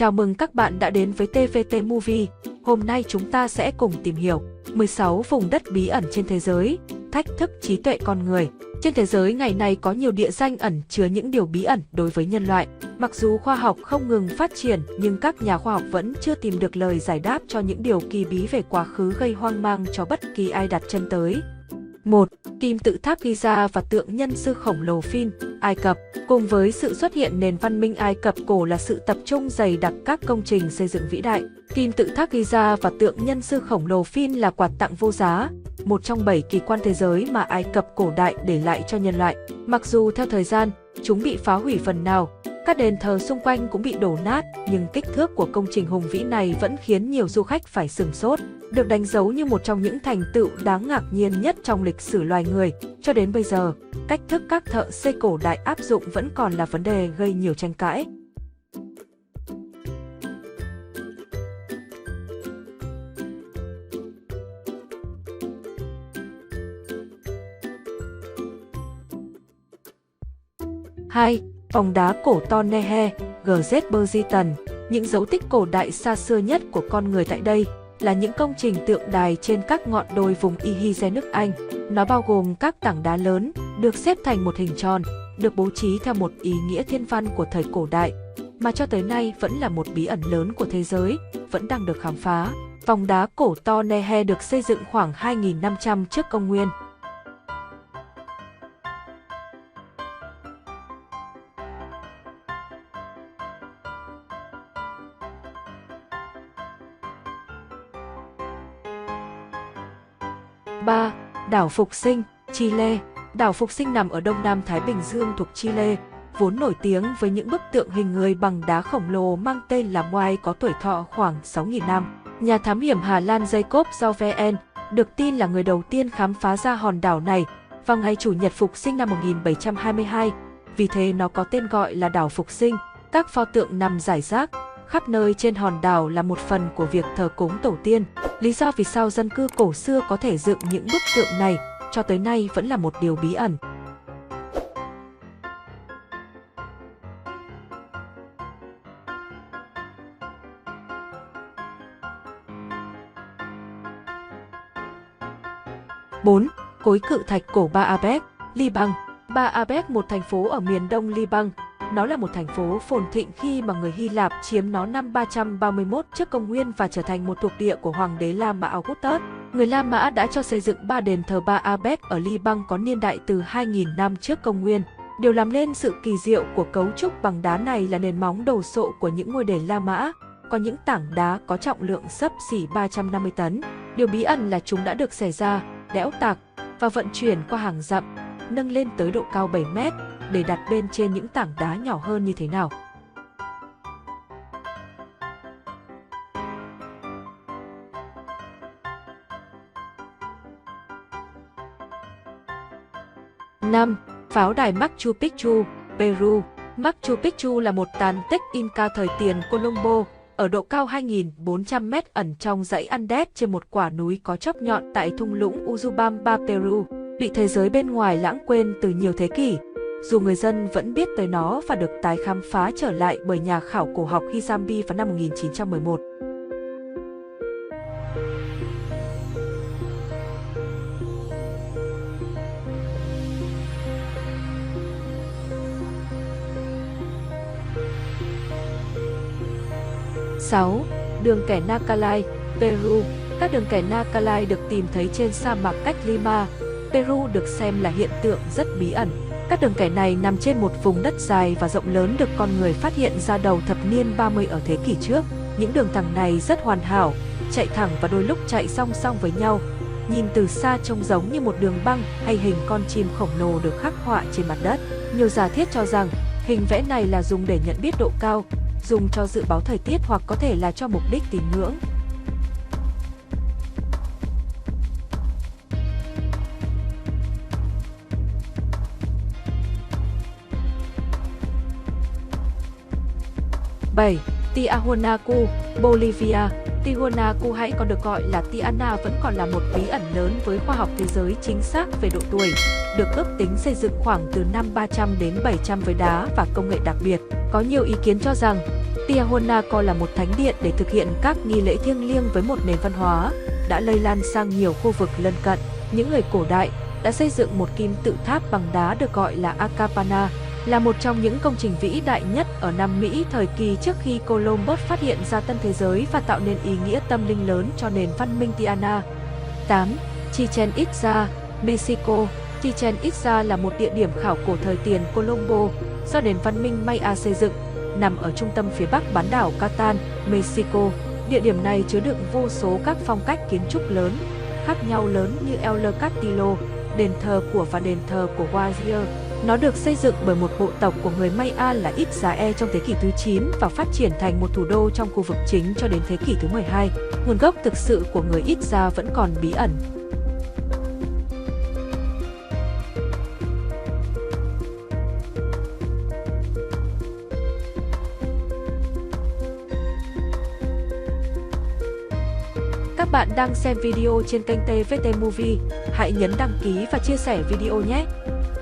Chào mừng các bạn đã đến với TVT Movie. Hôm nay chúng ta sẽ cùng tìm hiểu 16 vùng đất bí ẩn trên thế giới, thách thức trí tuệ con người. Trên thế giới ngày nay có nhiều địa danh ẩn chứa những điều bí ẩn đối với nhân loại. Mặc dù khoa học không ngừng phát triển, nhưng các nhà khoa học vẫn chưa tìm được lời giải đáp cho những điều kỳ bí về quá khứ gây hoang mang cho bất kỳ ai đặt chân tới. 1. Kim tự tháp Giza và tượng nhân sư khổng lồ Phin, Ai Cập. Cùng với sự xuất hiện nền văn minh Ai Cập cổ là sự tập trung dày đặc các công trình xây dựng vĩ đại. Kim tự tháp Giza và tượng nhân sư khổng lồ Phin là quà tặng vô giá, một trong 7 kỳ quan thế giới mà Ai Cập cổ đại để lại cho nhân loại. Mặc dù theo thời gian, chúng bị phá hủy phần nào, các đền thờ xung quanh cũng bị đổ nát, nhưng kích thước của công trình hùng vĩ này vẫn khiến nhiều du khách phải sửng sốt. Được đánh dấu như một trong những thành tựu đáng ngạc nhiên nhất trong lịch sử loài người, cho đến bây giờ, cách thức các thợ xây cổ đại áp dụng vẫn còn là vấn đề gây nhiều tranh cãi. Hai. Vòng đá cổ Tonlehe, Gettysburg. Những dấu tích cổ đại xa xưa nhất của con người tại đây là những công trình tượng đài trên các ngọn đồi vùng Ise nước Anh. Nó bao gồm các tảng đá lớn, được xếp thành một hình tròn, được bố trí theo một ý nghĩa thiên văn của thời cổ đại, mà cho tới nay vẫn là một bí ẩn lớn của thế giới, vẫn đang được khám phá. Vòng đá cổ Tonlehe được xây dựng khoảng 2.500 trước công nguyên. Ba. Đảo Phục Sinh, Chile. Đảo Phục Sinh nằm ở đông nam Thái Bình Dương thuộc Chile, vốn nổi tiếng với những bức tượng hình người bằng đá khổng lồ mang tên là Moai có tuổi thọ khoảng 6.000 năm. Nhà thám hiểm Hà Lan Jacob Jouveen được tin là người đầu tiên khám phá ra hòn đảo này vào ngày Chủ nhật Phục Sinh năm 1722, vì thế nó có tên gọi là đảo Phục Sinh. Các pho tượng nằm rải rác khắp nơi trên hòn đảo là một phần của việc thờ cúng tổ tiên. Lý do vì sao dân cư cổ xưa có thể dựng những bức tượng này cho tới nay vẫn là một điều bí ẩn. Bốn. Khối cự thạch cổ Baalbek, Liban. Baalbek, một thành phố ở miền đông Liban. Nó là một thành phố phồn thịnh khi mà người Hy Lạp chiếm nó năm 331 trước công nguyên và trở thành một thuộc địa của hoàng đế La Mã Augustus. Người La Mã đã cho xây dựng 3 đền thờ Baalbek ở Liban có niên đại từ 2.000 năm trước công nguyên. Điều làm nên sự kỳ diệu của cấu trúc bằng đá này là nền móng đồ sộ của những ngôi đền La Mã, có những tảng đá có trọng lượng xấp xỉ 350 tấn. Điều bí ẩn là chúng đã được xẻ ra, đẽo tạc và vận chuyển qua hàng dặm, nâng lên tới độ cao 7 mét để đặt bên trên những tảng đá nhỏ hơn như thế nào. Năm. Pháo đài Machu Picchu, Peru. Machu Picchu là một tàn tích Inca thời tiền Colombo, ở độ cao 2.400 m ẩn trong dãy Andes trên một quả núi có chóp nhọn tại thung lũng Urubamba, Peru, bị thế giới bên ngoài lãng quên từ nhiều thế kỷ. Dù người dân vẫn biết tới nó và được tái khám phá trở lại bởi nhà khảo cổ học Hizambi vào năm 1911. Sáu. Đường kẻ Nacalai, Peru. Các đường kẻ Nacalai được tìm thấy trên sa mạc cách Lima, Peru được xem là hiện tượng rất bí ẩn. Các đường kẻ này nằm trên một vùng đất dài và rộng lớn được con người phát hiện ra đầu thập niên 30 ở thế kỷ trước. Những đường thẳng này rất hoàn hảo, chạy thẳng và đôi lúc chạy song song với nhau. Nhìn từ xa trông giống như một đường băng hay hình con chim khổng lồ được khắc họa trên mặt đất. Nhiều giả thiết cho rằng hình vẽ này là dùng để nhận biết độ cao, dùng cho dự báo thời tiết hoặc có thể là cho mục đích tín ngưỡng. Bảy. Tiahuanacu, Bolivia. Tiahuanacu hay còn được gọi là Tiana vẫn còn là một bí ẩn lớn với khoa học thế giới chính xác về độ tuổi, được ước tính xây dựng khoảng từ năm 300 đến 700 với đá và công nghệ đặc biệt. Có nhiều ý kiến cho rằng Tiahuanaco là một thánh điện để thực hiện các nghi lễ thiêng liêng với một nền văn hóa đã lây lan sang nhiều khu vực lân cận. Những người cổ đại đã xây dựng một kim tự tháp bằng đá được gọi là Akapana, là một trong những công trình vĩ đại nhất ở Nam Mỹ thời kỳ trước khi Columbus phát hiện ra tân thế giới và tạo nên ý nghĩa tâm linh lớn cho nền văn minh Tiana. 8. Chichen Itza, Mexico. Chichen Itza là một địa điểm khảo cổ thời tiền Colombo do nền văn minh Maya xây dựng, nằm ở trung tâm phía bắc bán đảo Yucatan, Mexico. Địa điểm này chứa đựng vô số các phong cách kiến trúc lớn, khác nhau lớn như El Castillo, đền thờ của và đền thờ của Huayra. Nó được xây dựng bởi một bộ tộc của người Maya là Itzae trong thế kỷ thứ 9 và phát triển thành một thủ đô trong khu vực chính cho đến thế kỷ thứ 12. Nguồn gốc thực sự của người Itza vẫn còn bí ẩn. Các bạn đang xem video trên kênh TVT Movie, hãy nhấn đăng ký và chia sẻ video nhé!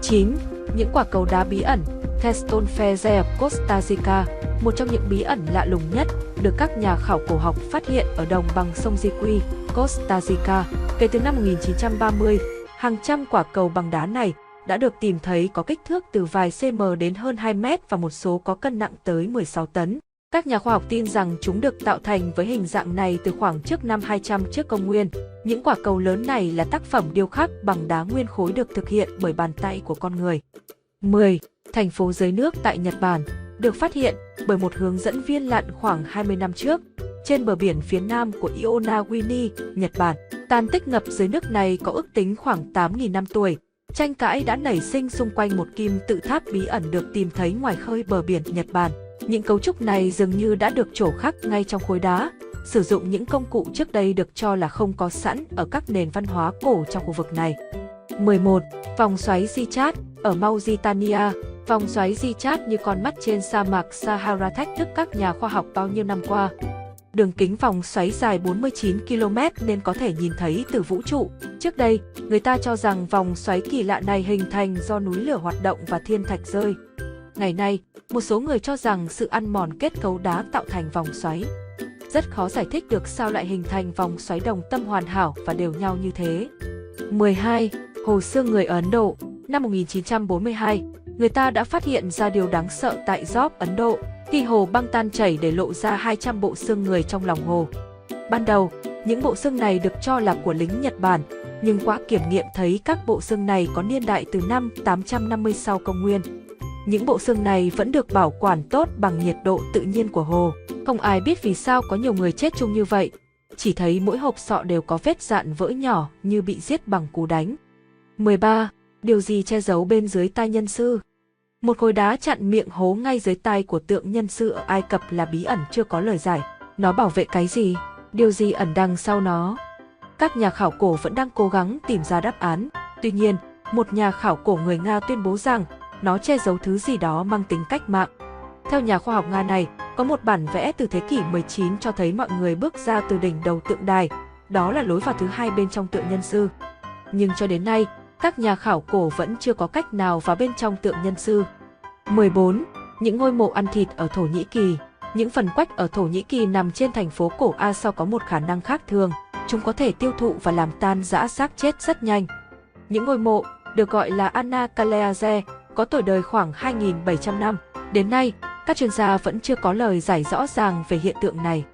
9. Những quả cầu đá bí ẩn, Testonfeze Costa Rica, một trong những bí ẩn lạ lùng nhất được các nhà khảo cổ học phát hiện ở đồng bằng sông Yaqui, Costa Rica. Kể từ năm 1930, hàng trăm quả cầu bằng đá này đã được tìm thấy có kích thước từ vài cm đến hơn 2 mét và một số có cân nặng tới 16 tấn. Các nhà khoa học tin rằng chúng được tạo thành với hình dạng này từ khoảng trước năm 200 trước công nguyên. Những quả cầu lớn này là tác phẩm điêu khắc bằng đá nguyên khối được thực hiện bởi bàn tay của con người. 10. Thành phố dưới nước tại Nhật Bản, được phát hiện bởi một hướng dẫn viên lặn khoảng 20 năm trước, trên bờ biển phía nam của Ionawini, Nhật Bản. Tàn tích ngập dưới nước này có ước tính khoảng 8.000 năm tuổi. Tranh cãi đã nảy sinh xung quanh một kim tự tháp bí ẩn được tìm thấy ngoài khơi bờ biển Nhật Bản. Những cấu trúc này dường như đã được trổ khắc ngay trong khối đá, sử dụng những công cụ trước đây được cho là không có sẵn ở các nền văn hóa cổ trong khu vực này. 11. Vòng xoáy Gichat ở Mauritania. Vòng xoáy Gichat như con mắt trên sa mạc Sahara thách thức các nhà khoa học bao nhiêu năm qua. Đường kính vòng xoáy dài 49 km nên có thể nhìn thấy từ vũ trụ. Trước đây, người ta cho rằng vòng xoáy kỳ lạ này hình thành do núi lửa hoạt động và thiên thạch rơi. Ngày nay, một số người cho rằng sự ăn mòn kết cấu đá tạo thành vòng xoáy. Rất khó giải thích được sao lại hình thành vòng xoáy đồng tâm hoàn hảo và đều nhau như thế. 12. Hồ xương người Ấn Độ. Năm 1942, người ta đã phát hiện ra điều đáng sợ tại Job, Ấn Độ, khi hồ băng tan chảy để lộ ra 200 bộ xương người trong lòng hồ. Ban đầu, những bộ xương này được cho là của lính Nhật Bản, nhưng qua kiểm nghiệm thấy các bộ xương này có niên đại từ năm 850 sau công nguyên. Những bộ xương này vẫn được bảo quản tốt bằng nhiệt độ tự nhiên của hồ. Không ai biết vì sao có nhiều người chết chung như vậy. Chỉ thấy mỗi hộp sọ đều có vết dạn vỡ nhỏ như bị giết bằng cú đánh. 13. Điều gì che giấu bên dưới tai nhân sư? Một khối đá chặn miệng hố ngay dưới tai của tượng nhân sư ở Ai Cập là bí ẩn chưa có lời giải. Nó bảo vệ cái gì? Điều gì ẩn đằng sau nó? Các nhà khảo cổ vẫn đang cố gắng tìm ra đáp án. Tuy nhiên, một nhà khảo cổ người Nga tuyên bố rằng nó che giấu thứ gì đó mang tính cách mạng. Theo nhà khoa học Nga này, có một bản vẽ từ thế kỷ 19 cho thấy mọi người bước ra từ đỉnh đầu tượng đài. Đó là lối vào thứ hai bên trong tượng nhân sư. Nhưng cho đến nay, các nhà khảo cổ vẫn chưa có cách nào vào bên trong tượng nhân sư. 14. Những ngôi mộ ăn thịt ở Thổ Nhĩ Kỳ. Những phần quách ở Thổ Nhĩ Kỳ nằm trên thành phố cổ Aso có một khả năng khác thường. Chúng có thể tiêu thụ và làm tan rã xác chết rất nhanh. Những ngôi mộ, được gọi là Anakaleaze, có tuổi đời khoảng 2.700 năm. Đến nay, các chuyên gia vẫn chưa có lời giải rõ ràng về hiện tượng này.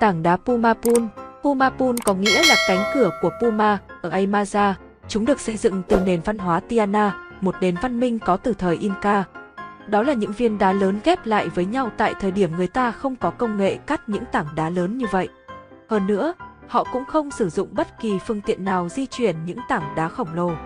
Tảng đá Pumapun. Pumapun có nghĩa là cánh cửa của Puma ở Aymaza. Chúng được xây dựng từ nền văn hóa Tiana, một nền văn minh có từ thời Inca. Đó là những viên đá lớn ghép lại với nhau tại thời điểm người ta không có công nghệ cắt những tảng đá lớn như vậy. Hơn nữa, họ cũng không sử dụng bất kỳ phương tiện nào di chuyển những tảng đá khổng lồ. –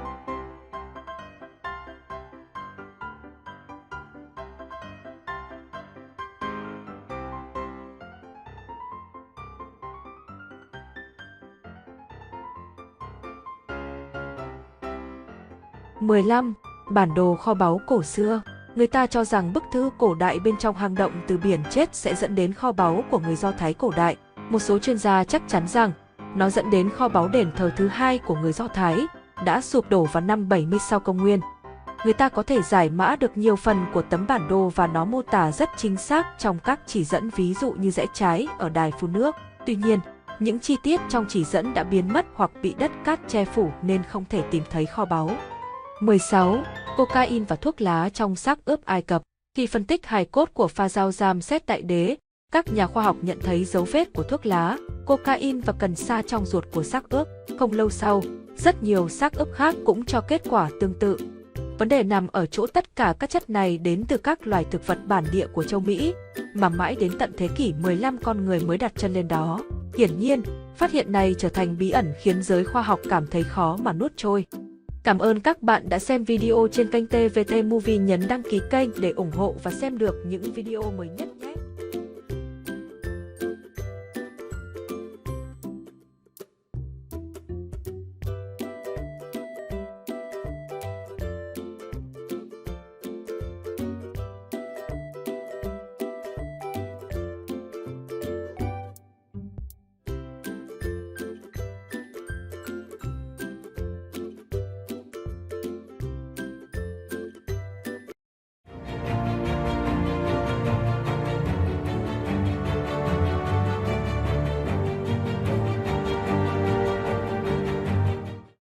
15. Bản đồ kho báu cổ xưa. Người ta cho rằng bức thư cổ đại bên trong hang động từ biển chết sẽ dẫn đến kho báu của người Do Thái cổ đại. Một số chuyên gia chắc chắn rằng nó dẫn đến kho báu đền thờ thứ hai của người Do Thái, đã sụp đổ vào năm 70 sau công nguyên. Người ta có thể giải mã được nhiều phần của tấm bản đồ và nó mô tả rất chính xác trong các chỉ dẫn, ví dụ như rẽ trái ở đài phun nước. Tuy nhiên, những chi tiết trong chỉ dẫn đã biến mất hoặc bị đất cát che phủ nên không thể tìm thấy kho báu. 16. Cocaine và thuốc lá trong xác ướp Ai Cập. Khi phân tích hài cốt của Pharaoh Ramses Đại Đế, các nhà khoa học nhận thấy dấu vết của thuốc lá, cocaine và cần sa trong ruột của xác ướp. Không lâu sau, rất nhiều xác ướp khác cũng cho kết quả tương tự. Vấn đề nằm ở chỗ tất cả các chất này đến từ các loài thực vật bản địa của châu Mỹ, mà mãi đến tận thế kỷ 15 con người mới đặt chân lên đó. Hiển nhiên, phát hiện này trở thành bí ẩn khiến giới khoa học cảm thấy khó mà nuốt trôi. Cảm ơn các bạn đã xem video trên kênh TVT Movie, nhấn đăng ký kênh để ủng hộ và xem được những video mới nhất.